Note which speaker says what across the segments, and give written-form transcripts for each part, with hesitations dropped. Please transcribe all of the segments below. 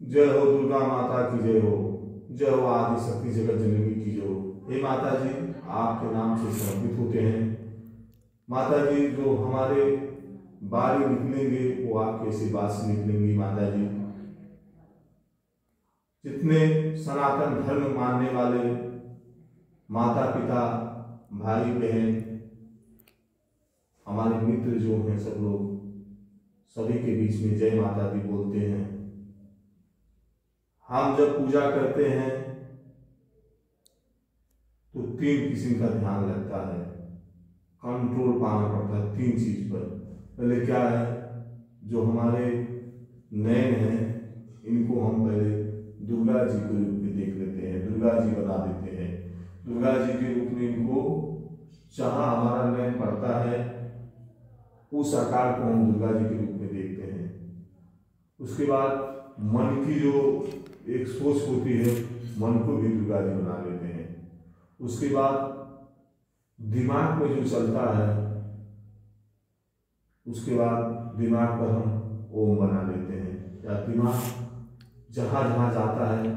Speaker 1: जय हो दुर्गा माता की जय हो, जय हो आदि शक्ति जगत जननी की जय हो। हे माता जी, आपके नाम से समर्पित होते हैं। माता जी, जो हमारे बारी निकलेंगे वो आपके आशीर्वाद से निकलेंगी। माता जी, जितने सनातन धर्म मानने वाले माता पिता भाई बहन हमारे मित्र जो हैं सब लोग, सभी के बीच में जय माता दी बोलते हैं। हम जब पूजा करते हैं तो 3 किस्म का ध्यान लगता है, कंट्रोल पाना पड़ता है 3 चीज पर। पहले क्या है, जो हमारे नयन हैं इनको हम पहले दुर्गा जी के रूप में देख लेते हैं, दुर्गा जी बना देते हैं। दुर्गा जी के रूप में इनको जहां हमारा नयन पड़ता है उस आकार को हम दुर्गा जी के रूप में देखते हैं। उसके बाद मन की जो एक सोच होती है, मन को भी दुर्गा जी बना लेते हैं। उसके बाद दिमाग में जो चलता है, उसके बाद दिमाग पर हम ओम बना लेते हैं, या दिमाग जहां जहां जाता है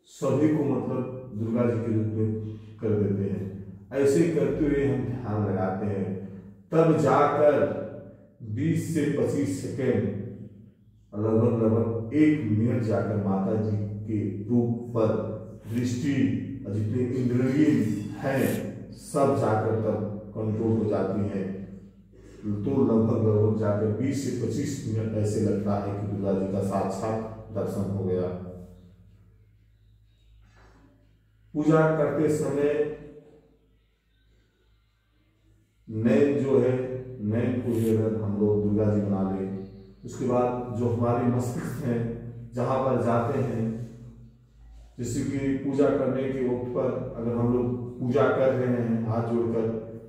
Speaker 1: सभी को मतलब दुर्गा जी के रूप में कर देते हैं। ऐसे करते हुए हम ध्यान लगाते हैं, तब जाकर 20 से 25 सेकेंड लगभग 1 मिनट जाकर माता जी के रूप पर दृष्टि और जितने इंद्रिय हैं सब जाकर तब कंट्रोल हो जाती हैं। तो लगभग जाकर 20 से 25 मिनट ऐसे लगता है कि दुर्गा जी का साक्षात दर्शन हो गया। पूजा करते समय नैन जो है, नैन को ही अगर हम लोग दुर्गा जी बना ले, उसके बाद जो हमारे मस्तिष्क हैं जहां पर जाते हैं, जैसे कि पूजा करने के वक्त पर अगर हम लोग पूजा कर रहे हैं हाथ जोड़कर,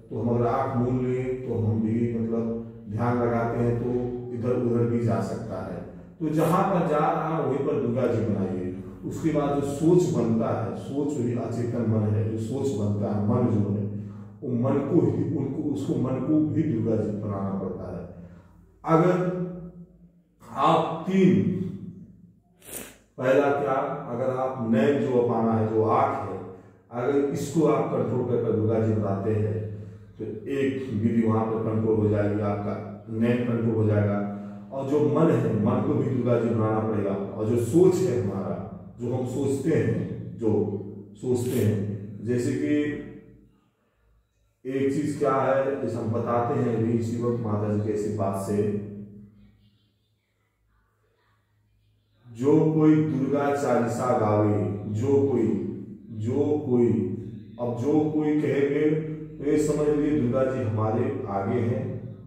Speaker 1: तो हम अगर आंख मूंद लिए तो हम भी मतलब ध्यान लगाते हैं तो इधर उधर भी जा सकता है। तो जहां पर जा रहा है वहीं पर दुर्गा जी बनाइए। उसके बाद जो सोच बनता है, सोच भी अचेतन मन है, जो सोच बनता है मन जो है, वो मन को ही उसको मन को भी दुर्गा जी बनाना पड़ता है। अगर आप 3 पहला क्या, अगर आप नैन जो अपाना है, जो आंख है, अगर इसको आप कंट्रोल कर दुर्गा जी बनाते हैं तो एक विधि वहां पर कंट्रोल हो जाएगी, आपका नैन कंट्रोल हो जाएगा। और जो मन है, मन को भी दुर्गा जी बनाना पड़ेगा। और जो सोच है हमारा, जो हम सोचते हैं, जो सोचते हैं, जैसे कि एक चीज क्या है, जैसे हम बताते हैं ऋषि माता जी के ऐसी बात से, जो कोई दुर्गा चालीसा गावे, जो कोई अब जो कोई कहेंगे तो ये समझ लीजिए दुर्गा जी हमारे आगे हैं।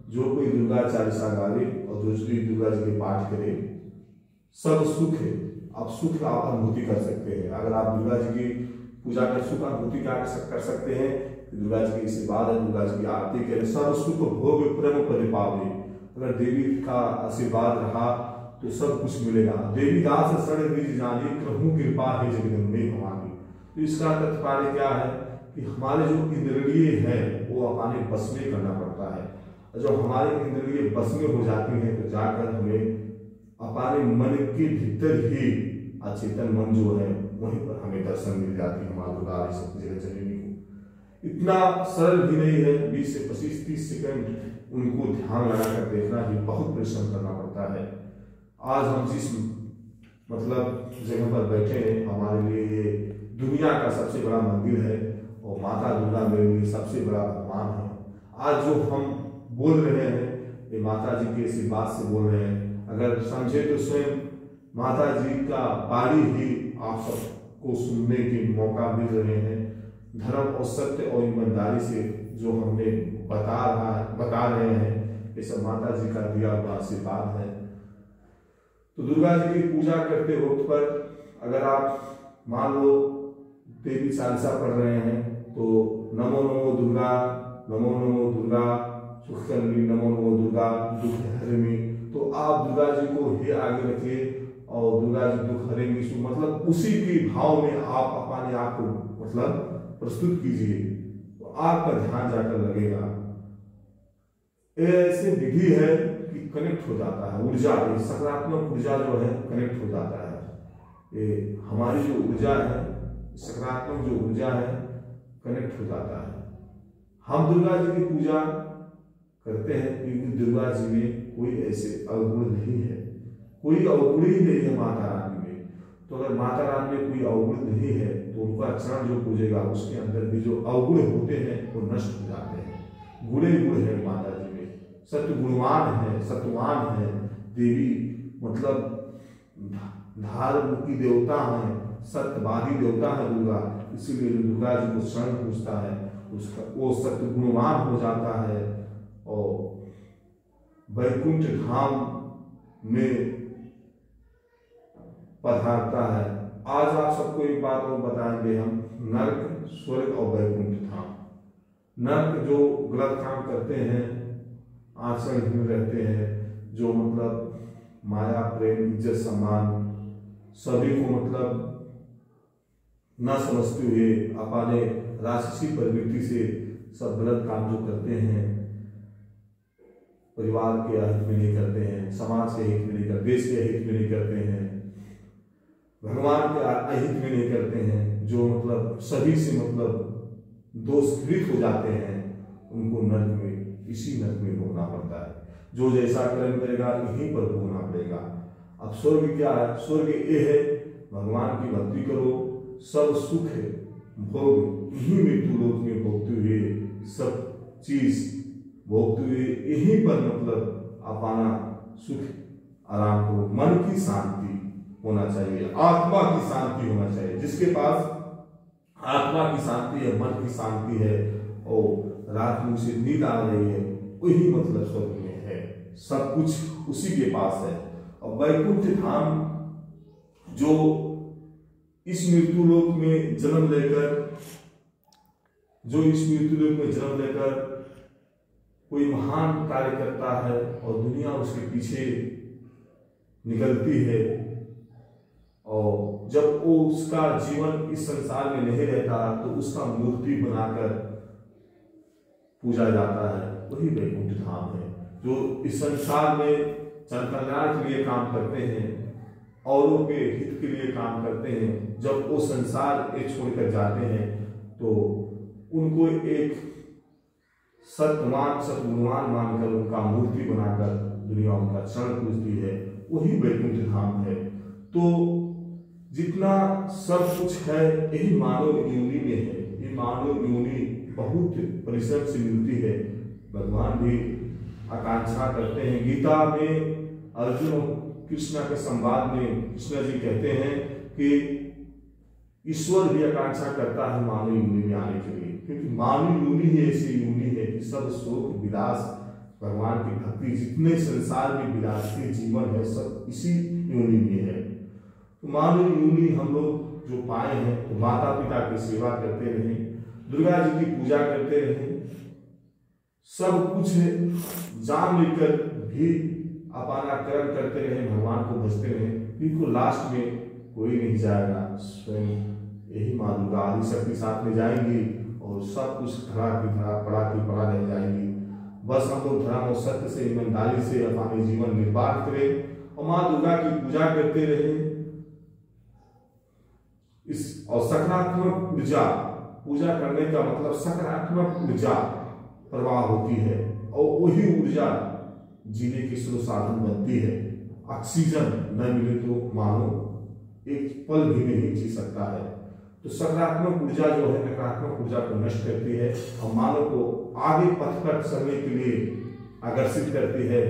Speaker 1: जो कोई दुर्गा चालीसा गावे और दूसरी दुर्गा जी के पाठ करे, सब सुख है। आप सुख का अनुभूति कर सकते हैं। अगर आप दुर्गा जी की पूजा कर सुख अनुभूति कर सकते हैं, दुर्गा जी की आशीर्वाद है, दुर्गा जी की आरती करें, सब सुख भोग प्रेम परिपावे। अगर देवी का आशीर्वाद रहा तो सब कुछ मिलेगा। देवी दास शरण निज जानी, प्रभु कृपा है जगदम्बे भवानी। तो इसका तात्पर्य क्या है कि हमारे जो इंद्रिय है वो अपने बस में करना पड़ता है। जब हमारे इंद्रिय बस में हो जाती हैं तो जाकर हमें अपने मन के भीतर ही अचेतन मन जो है वहीं पर हमें दर्शन मिल जाती है माँ दुर्गा जगत जननी को। इतना सरल भी नहीं है, 20 से 25-30 सेकंड उनको ध्यान लगाकर देखना ही बहुत परिश्रम करना पड़ता है। आज हम जिस मतलब जगह पर बैठे हैं, हमारे लिए ये दुनिया का सबसे बड़ा मंदिर है और माता दुर्गा मेरे लिए सबसे बड़ा भगवान है। आज जो हम बोल रहे हैं ये माता जी के आशीर्वाद से बोल रहे हैं। अगर समझे तो स्वयं माता जी का बाणी ही आप सबको सुनने के मौका मिल रहे हैं। धर्म और सत्य और ईमानदारी से जो हमने बता रहे हैं, ये सब माता जी का दिया हुआ आशीर्वाद है। तो दुर्गा जी की पूजा करते वक्त पर अगर आप मान लो देवी चालीसा पढ़ रहे हैं तो नमो नमो दुर्गा, नमो नमो दुर्गा सुखकर्मी, नमो नमो दुर्गा दुख हरमी, तो आप दुर्गा जी को ही आगे रखिए और दुर्गा जी दुख हरेंगी। मतलब उसी के भाव में आप अपने आप को मतलब प्रस्तुत कीजिए, तो आपका ध्यान जाकर लगेगा। ऐसी विधि है कि कनेक्ट हो जाता है, ऊर्जा, ये सकारात्मक ऊर्जा जो है कनेक्ट हो जाता है। ये हमारी जो ऊर्जा है, सकारात्मक जो ऊर्जा है कनेक्ट हो जाता है। हम दुर्गा जी की पूजा करते हैं क्योंकि दुर्गा जी में कोई ऐसे अवगुण नहीं है, कोई अवगुण ही नहीं है माता रानी में। तो अगर माता रानी में कोई अवगुण नहीं है तो उनका चरण जो पूजेगा उसके अंदर भी जो अवगुण होते हैं वो नष्ट हो जाते हैं। गुण ही गुण है माता जी में, सत्य गुणवान है, सत्यवान है देवी, मतलब धार्मिक देवता है, सत्यवादी देवता है दुर्गा। इसीलिए जो दुर्गा जी को शरण पूछता है उसका वो सत्य गुणवान हो जाता है और वैकुंठ धाम में पधारता है। आज आप सबको एक बात और बताएंगे हम, नर्क, स्वर्ग और वैकुंठ धाम। नर्क जो गलत काम करते हैं, आचरण में रहते हैं, जो मतलब माया प्रेम इज्जत सम्मान सभी को मतलब न समझते हुए अपने राक्षसी प्रवृत्ति से सब गलत काम जो करते हैं, परिवार के हित में नहीं करते हैं, समाज के हित में नहीं करते, देश के हित में नहीं करते हैं, भगवान के अहित में नहीं करते हैं, जो मतलब सभी से मतलब दोषकृत हो जाते हैं, उनको नर्क में, इसी नर्क में भोगना पड़ता है। जो जैसा कर्म करेगा यहीं पर भोगना पड़ेगा। अब स्वर्ग क्या है? स्वर्ग ये है भगवान की भक्ति करो, सब सुख भोग यही मृत्यु लोक में भोगते हुए, सब चीज भोगते हुए यहीं पर मतलब अपना सुख आराम को, मन की शांति होना चाहिए, आत्मा की शांति होना चाहिए। जिसके पास आत्मा की शांति है, मन की शांति है और रात में उसे नींद आ रही है, वही मतलब स्वर्ग में है, सब कुछ उसी के पास है। और वैकुंठ धाम जो इस मृत्यु लोक में जन्म लेकर, जो इस मृत्यु लोक में जन्म लेकर कोई महान कार्य करता है और दुनिया उसके पीछे निकलती है, और जब वो उसका जीवन इस संसार में नहीं रहता तो उसका मूर्ति बनाकर पूजा जाता है, वही वैकुंठ धाम है। जो इस संसार में जनकल्याण के लिए काम करते हैं, औरों के हित के लिए काम करते हैं, जब वो संसार ये छोड़कर जाते हैं तो उनको एक सत्यवान सतगुणवान मानकर उनका मूर्ति बनाकर दुनिया उनका चरण पूजती है, वही वैकुंठ धाम है। तो जितना सब कुछ है यही मानव योनि में है। ये मानव योनि बहुत परिश्रम से मिलती है। भगवान भी आकांक्षा करते हैं। गीता में अर्जुन और कृष्ण के संवाद में कृष्ण जी कहते हैं कि ईश्वर भी आकांक्षा करता है मानव योनि में आने के लिए, क्योंकि मानव योनि ही ऐसी योनि है कि सब शोक विलास, भगवान की भक्ति, जितने संसार में विलासी जीवन है सब इसी योनि में है। तो मानव योनि हम लोग जो पाए हैं तो माता पिता की सेवा करते रहें, दुर्गा जी की पूजा करते रहें, सब कुछ जान लेकर भी अपना कर्म करते रहे, भगवान को भजते रहे, बिल्कुल लास्ट में कोई नहीं जाएगा, स्वयं यही माँ दुर्गा आदिशक्ति साथ में जाएंगी और सब कुछ धरा की धरा, पड़ा की पड़ा रह जाएंगी। बस हम लोग धर्म और सत्य से, ईमानदारी से अपने जीवन निर्वाह करें और माँ दुर्गा की पूजा करते रहे। इस और सकारात्मक ऊर्जा, पूजा करने का मतलब सकारात्मक ऊर्जा प्रवाह होती है और वही ऊर्जा जीने की स्रोत साधन बनती है। ऑक्सीजन न मिले तो मानव एक पल भी नहीं जी सकता है। तो सकारात्मक ऊर्जा जो है नकारात्मक ऊर्जा को नष्ट करती है और मानव को आगे पथ पर चलने के लिए आकर्षित करती है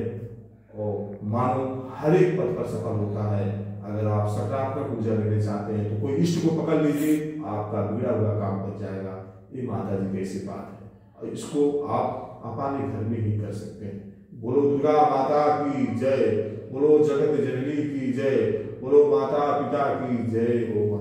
Speaker 1: और मानव हर एक पथ पर सफल होता है। अगर आप सकारात्मक ऊर्जा लेने चाहते हैं तो कोई इष्ट को पकड़ लीजिए, आपका बिगड़ा हुआ काम बच जाएगा। ये माता जी की ऐसी बात है और इसको आप अपने घर में ही कर सकते हैं। बोलो दुर्गा माता की जय, बोलो जगत जननी की जय, बोलो माता पिता की जय। ओ